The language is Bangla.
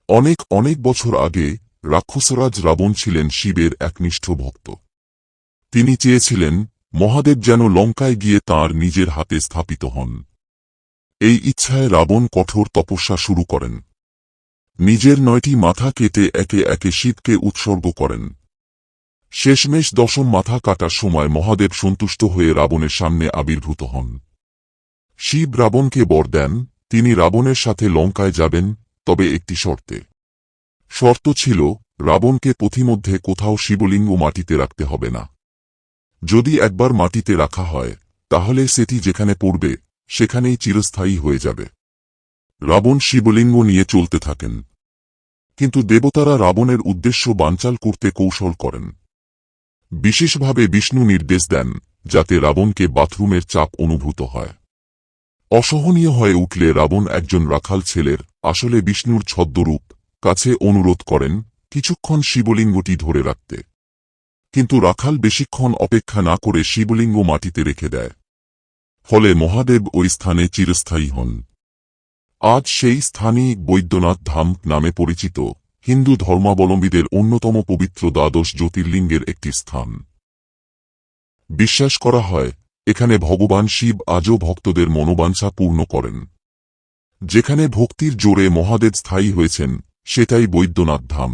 অনেক অনেক বছর আগে রাক্ষসরাজ রাবণ ছিলেন শিবের একনিষ্ঠ ভক্ত। তিনি চেয়েছিলেন মহাদেব যেন লঙ্কায় গিয়ে তাঁর নিজের হাতে স্থাপিত হন। এই ইচ্ছায় রাবণ কঠোর তপস্যা শুরু করেন। নিজের 9টি মাথা কেটে একে একে শিবকে উৎসর্গ করেন। শেষমেশ 10ম মাথা কাটার সময় মহাদেব সন্তুষ্ট হয়ে রাবণের সামনে আবির্ভূত হন। শিব রাবণকে বর দেন, তিনি রাবণের সাথে লঙ্কায় যাবেন, তবে একটি শর্তে। শর্ত ছিল, রাবণকে পথিমধ্যে কোথাও শিবলিঙ্গ মাটিতে রাখতে হবে না। যদি একবার মাটিতে রাখা হয়, তাহলে সেটি যেখানে পড়বে সেখানেই চিরস্থায়ী হয়ে যাবে। রাবণ শিবলিঙ্গ নিয়ে চলতে থাকেন। কিন্তু দেবতারা রাবণের উদ্দেশ্য বানচাল করতে কৌশল করেন। বিশেষভাবে বিষ্ণু নির্দেশ দেন, যাতে রাবণকে বাথরুমের চাপ অনুভূত হয়। অসহনীয় হয়ে উঠলে রাবণ একজন রাখাল ছেলের, আসলে বিষ্ণুর ছদ্মরূপ, কাছে অনুরোধ করেন কিছুক্ষণ শিবলিঙ্গটি ধরে রাখতে। কিন্তু রাখাল বেশিক্ষণ অপেক্ষা না করে শিবলিঙ্গ মাটিতে রেখে দেয়। ফলে মহাদেব ওই স্থানে চিরস্থায়ী হন। আজ সেই স্থানই বৈদ্যনাথ ধাম নামে পরিচিত, হিন্দু ধর্মাবলম্বীদের অন্যতম পবিত্র দ্বাদশ জ্যোতির্লিঙ্গের একটি স্থান। বিশ্বাস করা হয়, এখানে ভগবান শিব আজও ভক্তদের মনোবাঞ্ছা পূর্ণ করেন। যেখানে ভক্তির জোরে মহাদেব স্থায়ী হয়েছেন, সেটাই বৈদ্যনাথ ধাম।